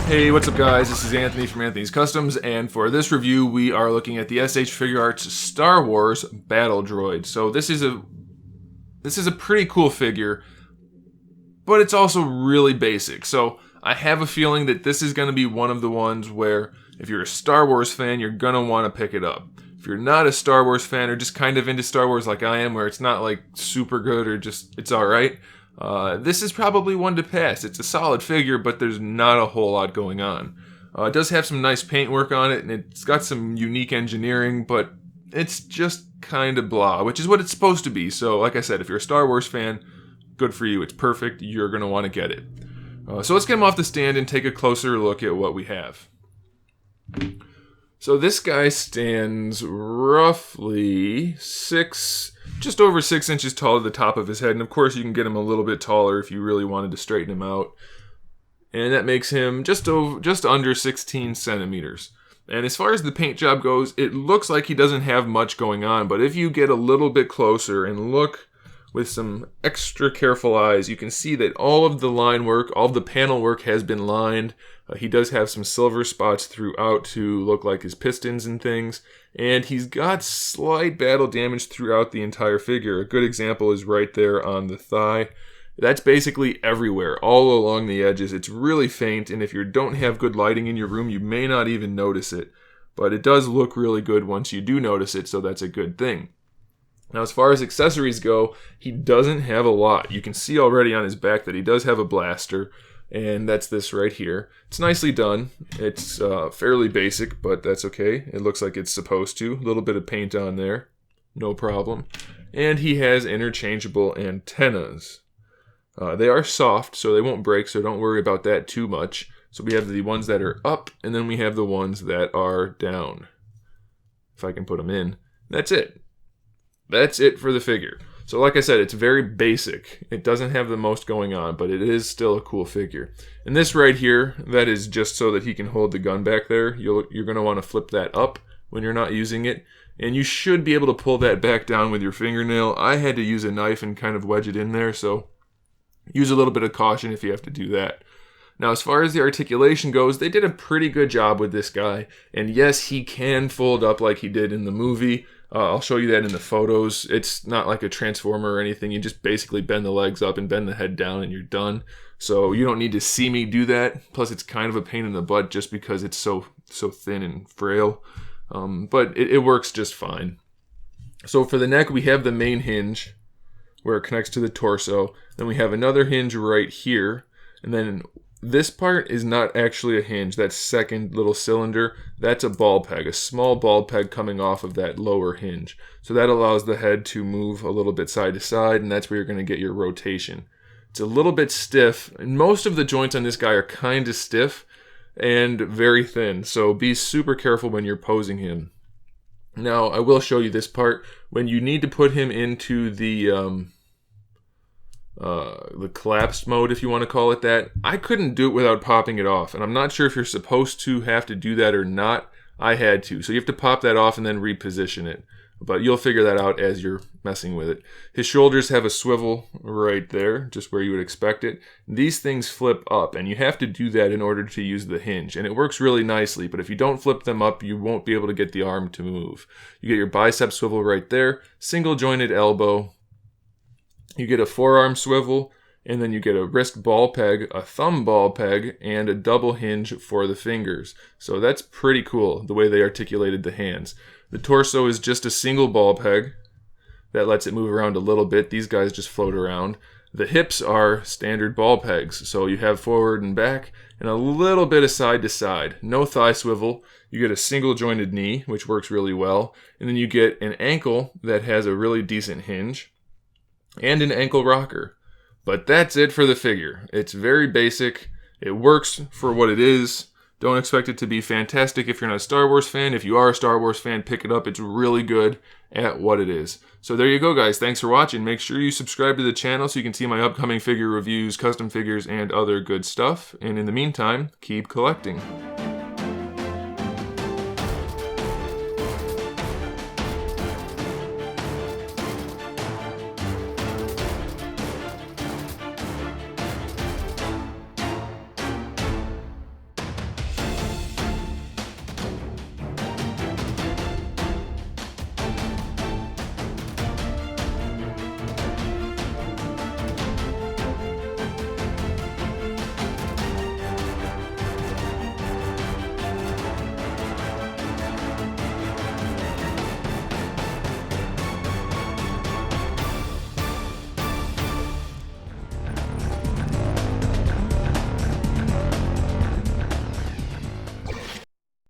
Hey, what's up guys? This is Anthony from Anthony's Customs, and for this review we are looking at the SH Figuarts Star Wars Battle Droid. So this is a pretty cool figure, but it's also really basic. So I have a feeling that this is going to be one of the ones where if you're a Star Wars fan, you're going to want to pick it up. If you're not a Star Wars fan or just kind of into Star Wars like I am, where it's not like super good or just it's alright, this is probably one to pass. It's a solid figure, but there's not a whole lot going on. It does have some nice paintwork on it, and it's got some unique engineering, but it's just kind of blah, which is what it's supposed to be. So like I said, if you're a Star Wars fan, good for you. It's perfect. You're going to want to get it. So let's get him off the stand and take a closer look at what we have. So this guy stands roughly just over 6 inches tall at the top of his head. And of course you can get him a little bit taller if you really wanted to straighten him out. And that makes him just under 16 centimeters. And as far as the paint job goes, it looks like he doesn't have much going on. But if you get a little bit closer and look with some extra careful eyes, you can see that all of the line work, all of the panel work has been lined. He does have some silver spots throughout to look like his pistons and things. And he's got slight battle damage throughout the entire figure. A good example is right there on the thigh. That's basically everywhere, all along the edges. It's really faint, and if you don't have good lighting in your room, you may not even notice it. But it does look really good once you do notice it, so that's a good thing. Now, as far as accessories go, he doesn't have a lot. You can see already on his back that he does have a blaster, and that's this right here. It's nicely done. It's fairly basic, but that's okay. It looks like it's supposed to. A little bit of paint on there. No problem. And he has interchangeable antennas. They are soft, so they won't break, so don't worry about that too much. So we have the ones that are up, and then we have the ones that are down. If I can put them in. That's it. That's it for the figure. So like I said, it's very basic. It doesn't have the most going on, but it is still a cool figure. And this right here, that is just so that he can hold the gun back there. You're going to want to flip that up when you're not using it. And you should be able to pull that back down with your fingernail. I had to use a knife and kind of wedge it in there, so use a little bit of caution if you have to do that. Now, as far as the articulation goes, they did a pretty good job with this guy. And yes, he can fold up like he did in the movie. I'll show you that in the photos. It's not like a transformer or anything. You just basically bend the legs up and bend the head down and you're done. So you don't need to see me do that. Plus, it's kind of a pain in the butt just because it's so thin and frail. But it works just fine. So for the neck, we have the main hinge where it connects to the torso. Then we have another hinge right here. And then this part is not actually a hinge. That second little cylinder, that's a ball peg, a small ball peg coming off of that lower hinge. So that allows the head to move a little bit side to side, and that's where you're going to get your rotation. It's a little bit stiff, and most of the joints on this guy are kind of stiff and very thin, so be super careful when you're posing him. Now, I will show you this part. When you need to put him into the collapsed mode, if you want to call it that, I couldn't do it without popping it off, and I'm not sure if you're supposed to have to do that or not. I had to, so you have to pop that off and then reposition it, but you'll figure that out as you're messing with it. His shoulders have a swivel right there, just where you would expect it. These things flip up, and you have to do that in order to use the hinge, and it works really nicely, but if you don't flip them up, you won't be able to get the arm to move. You get your bicep swivel right there, single jointed elbow. You get a forearm swivel, and then you get a wrist ball peg, a thumb ball peg, and a double hinge for the fingers. So that's pretty cool, the way they articulated the hands. The torso is just a single ball peg that lets it move around a little bit. These guys just float around. The hips are standard ball pegs, so you have forward and back, and a little bit of side to side. No thigh swivel. You get a single jointed knee, which works really well, and then you get an ankle that has a really decent hinge, and an ankle rocker. But that's it for the figure. It's very basic. It works for what it is. Don't expect it to be fantastic if you're not a Star Wars fan. If you are a Star Wars fan, pick it up. It's really good at what it is. So there you go, guys. Thanks for watching. Make sure you subscribe to the channel so you can see my upcoming figure reviews, custom figures, and other good stuff. And in the meantime, keep collecting.